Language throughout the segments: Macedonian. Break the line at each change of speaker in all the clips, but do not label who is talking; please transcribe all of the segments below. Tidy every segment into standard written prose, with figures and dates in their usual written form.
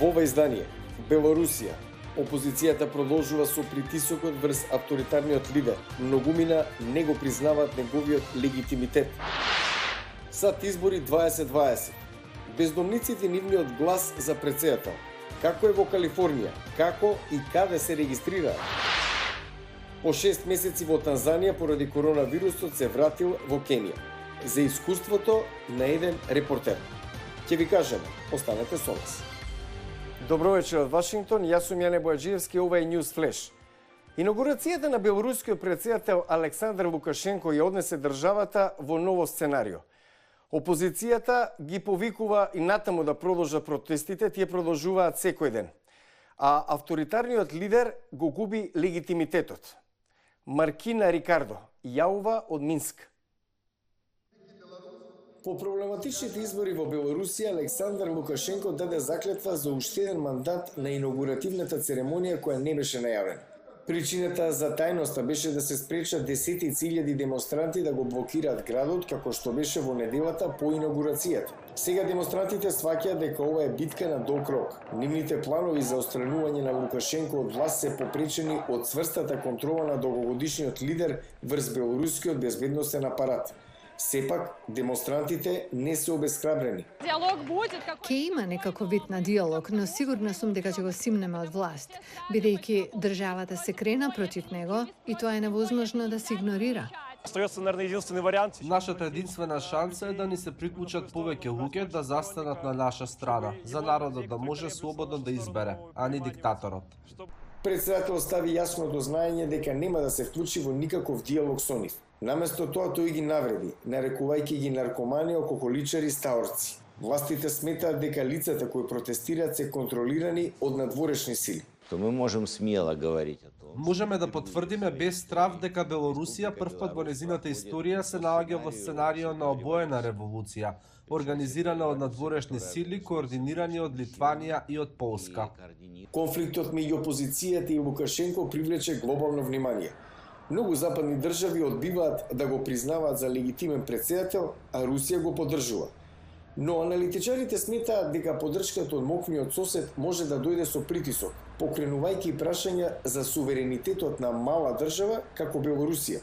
Во ова издание, Белорусија, опозицијата продолжува со притисокот врз авторитарниот лидер. Многумина не го признаваат неговиот легитимитет. САД избори 2020. Бездомниците нивниот глас за претседател. Како е во Калифорнија? Како и каде се регистрираат? По 6 месеци во Танзанија поради коронавирусот се вратил во Кенија. За искуството на еден репортер. Ќе ви кажеме, останете со нас. Добро вечер од Вашингтон, јас сум Јане Бојаджиевски, ова е News Flash. Инаугурацијата на белорускиот претседател Александар Лукашенко ја однесе државата во ново сценарио. Опозицијата ги повикува и натаму да продолжат протестите, тие продолжуваат секој ден. А авторитарниот лидер го губи легитимитетот. Маркина Рикардо, јавува од Минск. По проблематичните избори во Белорусија, Александар Лукашенко даде заклетва за уште еден мандат на инаугуративната церемонија која не беше најавена. Причината за тајноста беше да се спречат десетици илјади демонстранти да го блокираат градот, како што беше во неделата по инаугурацијата. Сега демонстрантите сваќаат дека ова е битка на долг рок. Нивните планови за отстранување на Лукашенко од власт се попречени од цврстата контрола на долгогодишниот лидер врз белорускиот безбедносен апарат. Сепак, демонстрантите не се обесхрабрени.
Ке има некако вид на диалог, но сигурна сум дека ќе го симнеме од власт, бидејќи државата се крена против него и тоа е невозможно да се игнорира.
Нашата единствена шанса е да ни се приклучат повеќе луѓе да застанат на наша страна, за народот да може слободно да избере, а не диктаторот.
Претседател стави јасно до знаење дека нема да се вклучи во никаков диалог со нив. Наместо тоа тој ги навреди, нарекувајќи ги наркомани, алкохоличари, стаорци. Властите сметаат дека лицата кои протестираат се контролирани од надворешни сили.
Мы можем смело говорить о том.
Можеме да потврдиме без страв дека Белорусија првпат во незината историја се наоѓа во сценарио на обоена револуција, организирана од надворешни сили, координирани од Литванија и од Полска.
Конфликтот меѓу опозицијата и Лукашенко привлече глобално внимание. Многу западни држави одбиваат да го признаваат за легитимен претседател, а Русија го поддржува. Но аналитичарите сметаат дека поддршката од мокниот сосед може да дојде со притисок, покренувајќи прашања за суверенитетот на мала држава како Белорусија.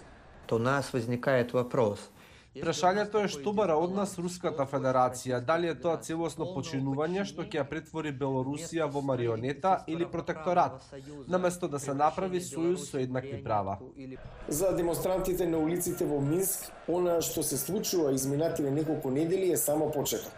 То у нас возникает вопрос.
Прашањето е што бара од нас Руската Федерација, дали е тоа целосно починување што ќе ја претвори Белорусија во марионета или протекторат, наместо да се направи сојуз со еднакви права.
За демонстрантите на улиците во Минск, она што се случува изминативе неколку недели е само почеток.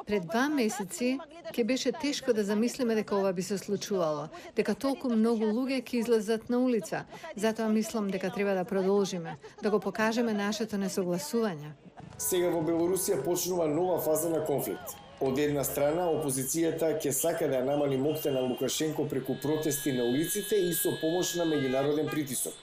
Пред 2 месеци ќе беше тешко да замислиме дека ова би се случувало, дека толку многу луѓе ќе излезат на улица. Затоа мислам дека треба да продолжиме, да го покажеме нашето несогласување.
Сега во Белорусија почнува нова фаза на конфликт. Од една страна, опозицијата ќе сака да ја намали моќта на Лукашенко преку протести на улиците и со помош на меѓународен притисок.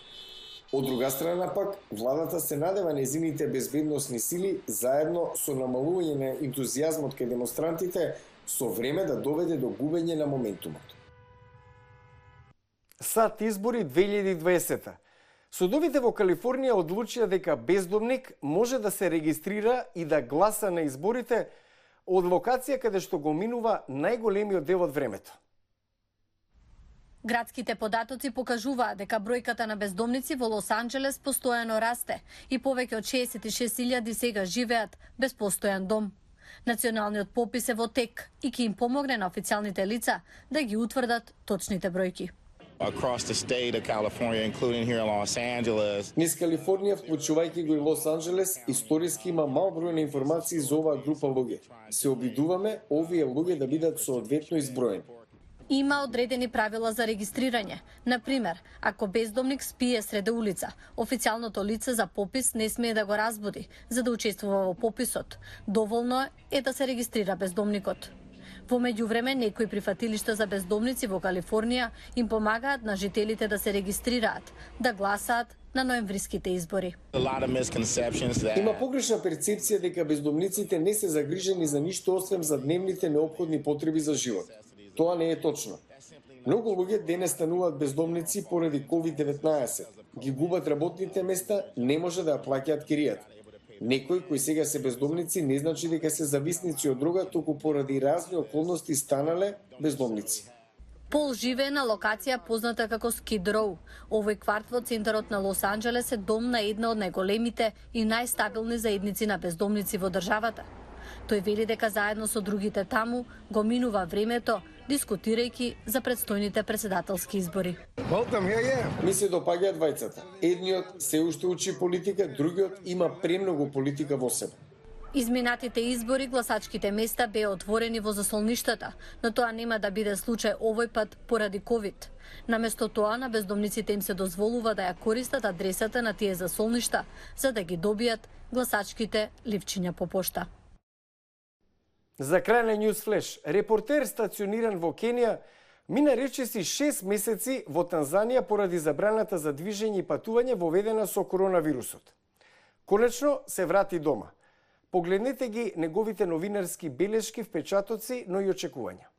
Од друга страна пак, владата се надева незините безбедносни сили заедно со намалување на ентузијазмот кај демонстрантите со време да доведе до губење на моментумот. САД избори 2020. Судовите во Калифорнија одлучија дека бездомник може да се регистрира и да гласа на изборите од локација каде што го минува најголемиот дел од времето.
Градските податоци покажуваат дека бројката на бездомници во Лос Анџелес постојано расте и повеќе од 66.000 сега живеат без постојан дом. Националниот попис е во тек и ќе им помогне на официјалните лица да ги утврдат точните бројки.
Низ Калифорнија, вклучувајќи го и Лос Анџелес, историски има мал број на информации за оваа група луѓе. Се обидуваме овие луѓе да бидат соодветно изброени.
Има одредени правила за регистрирање. Например, ако бездомник спие среде улица, официјалното лице за попис не смее да го разбуди за да учествува во пописот. Доволно е да се регистрира бездомникот. Во меѓувреме, некои прифатилишта за бездомници во Калифорнија им помагаат на жителите да се регистрираат, да гласаат на ноемвриските избори.
Има погрешна перцепција дека бездомниците не се загрижени за ништо освен за дневните неопходни потреби за живот. Тоа не е точно. Многу луѓе денес стануваат бездомници поради COVID-19. Ги губат работните места, не може да ја плаќаат киријата. Некои кои сега се бездомници не значи дека се зависници од дрога, туку поради разни околности станале бездомници.
Пол живее на локација позната како Скид Роу. Овој кварт во центарот на Лос Анџелес е дом на една од најголемите и најстабилни заедници на бездомници во државата. Тој вели дека заедно со другите таму го минува времето, дискутирајќи за предстојните претседателски избори.
Ми се допаѓаат двајцата. Едниот се уште учи политика, другиот има премногу политика во себе.
Изминатите избори гласачките места беа отворени во засолништата, но тоа нема да биде случај овој пат поради ковид. Наместо тоа на бездомниците им се дозволува да ја користат адресата на тие засолништа за да ги добијат гласачките ливчиња по пошта.
За крај на News Flash, репортер стациониран во Кенија мина речиси 6 месеци во Танзанија поради забраната за движење и патување воведена со коронавирусот. Конечно се врати дома. Погледнете ги неговите новинарски белешки, впечатоци, но и очекувања.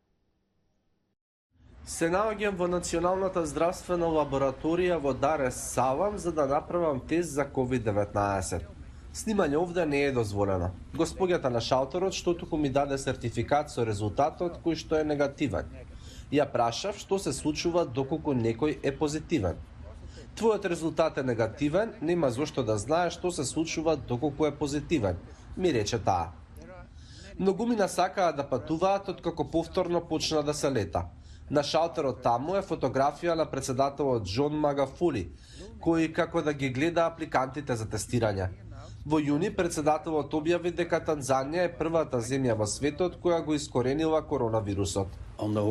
Се наоѓам во Националната здравствена лабораторија во Дар ес Салам за да направам тест за COVID-19. Снимање овде не е дозволено. Господјата на шалтерот што туку ми даде сертификат со резултатот кој што е негативен. Ја прашав што се случува доколку некој е позитивен. Твојот резултат е негативен, нема зошто да знаеш што се случува доколку е позитивен, ми рече таа. Многумина сакаа да патуваат откако повторно почна да се лета. На шалтерот таму е фотографија на претседателот Џон Магафули, кој како да ги гледа апликантите за тестирање. Во јуни претседателот објави дека Танзанија е првата земја во светот која го искоренила коронавирусот. На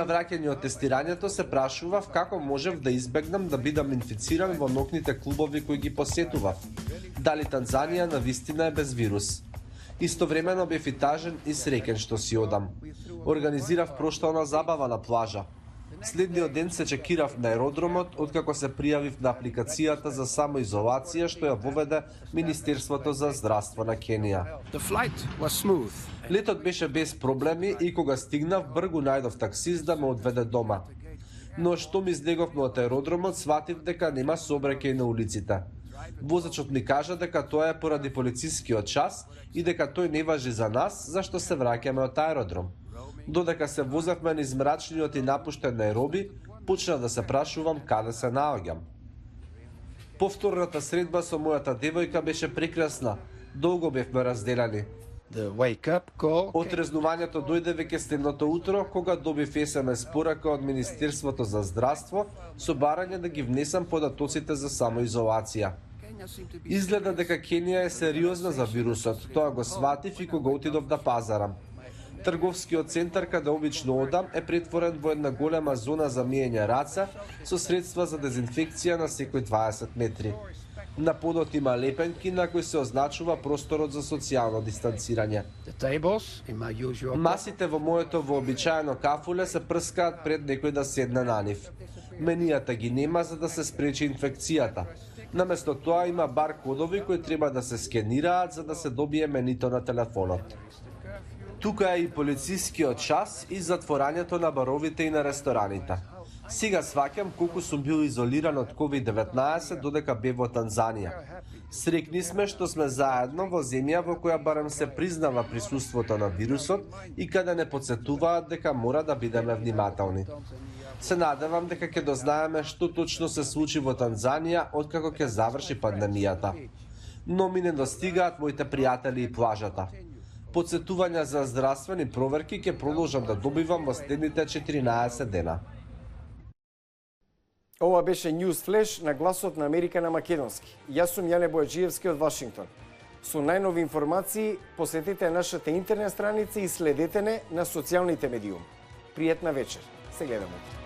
враќање од тестирањето се прашував како можев да избегнам да бидам инфициран во ноќните клубови кои ги посетував. Дали Танзанија навистина е без вирус? Истовремено бев и тажен и среќен што си одам. Организирав проштална забава на плажа. Следниот ден се чекирав на аеродромот откако се пријавив на апликацијата за самоизолација што ја воведе Министерството за здравство на Кенија. Летот беше без проблеми и кога стигнав бргу најдов таксист да ме одведе дома. Но што ми излеговме од аеродромот сватив дека нема сообраќај на улиците. Возачот ми кажа дека тоа е поради полицискиот час и дека тој не важи за нас зашто се враќаме од аеродром. Додека се возевме низ мрачниот и напуштен Најроби, почна да се прашувам каде се наоѓам. Повторната средба со мојата девојка беше прекрасна. Долго бевме разделени. Отрезнувањето дојде веќе следното утро, кога добив SMS порака од Министерството за здравство со барање да ги внесам податоците за самоизолација. Изгледа дека Кенија е сериозна за вирусот. Тоа го сватив и кога отидов да пазарам. Трговскиот центар каде обично одам е претворен во една голема зона за миење раце со средства за дезинфекција на секој 20 метри. На подот има лепенки на кои се означува просторот за социјално дистанцирање. Масите во моето вообичаено кафуле се прскаат пред некој да седне на нив. Менијата ги нема за да се спречи инфекцијата. Наместо тоа има бар кодови кои треба да се скенираат за да се добие менито на телефонот. Тука е и полицискиот час и затворањето на баровите и на рестораните. Сега сваќам колку сум бил изолиран од COVID-19 додека бев во Танзанија. Срекни сме што сме заедно во земја во која барем се признава присуството на вирусот и каде не потсетуваат дека мора да бидеме внимателни. Се надевам дека ќе дознаеме што точно се случи во Танзанија откако ќе заврши пандемијата. Но ми не достигаат моите пријатели и плажата. Потсетувања за здравствени проверки ќе продолжам да добивам во следните 14 дена.
Ова беше News Flash на Гласот на Америка на македонски. Јас сум Јане Бојаджиевски од Вашингтон. Со најнови информации посетете нашата интернет страница и следете не на социјалните медиуми. Пријатна вечер. Се гледаме.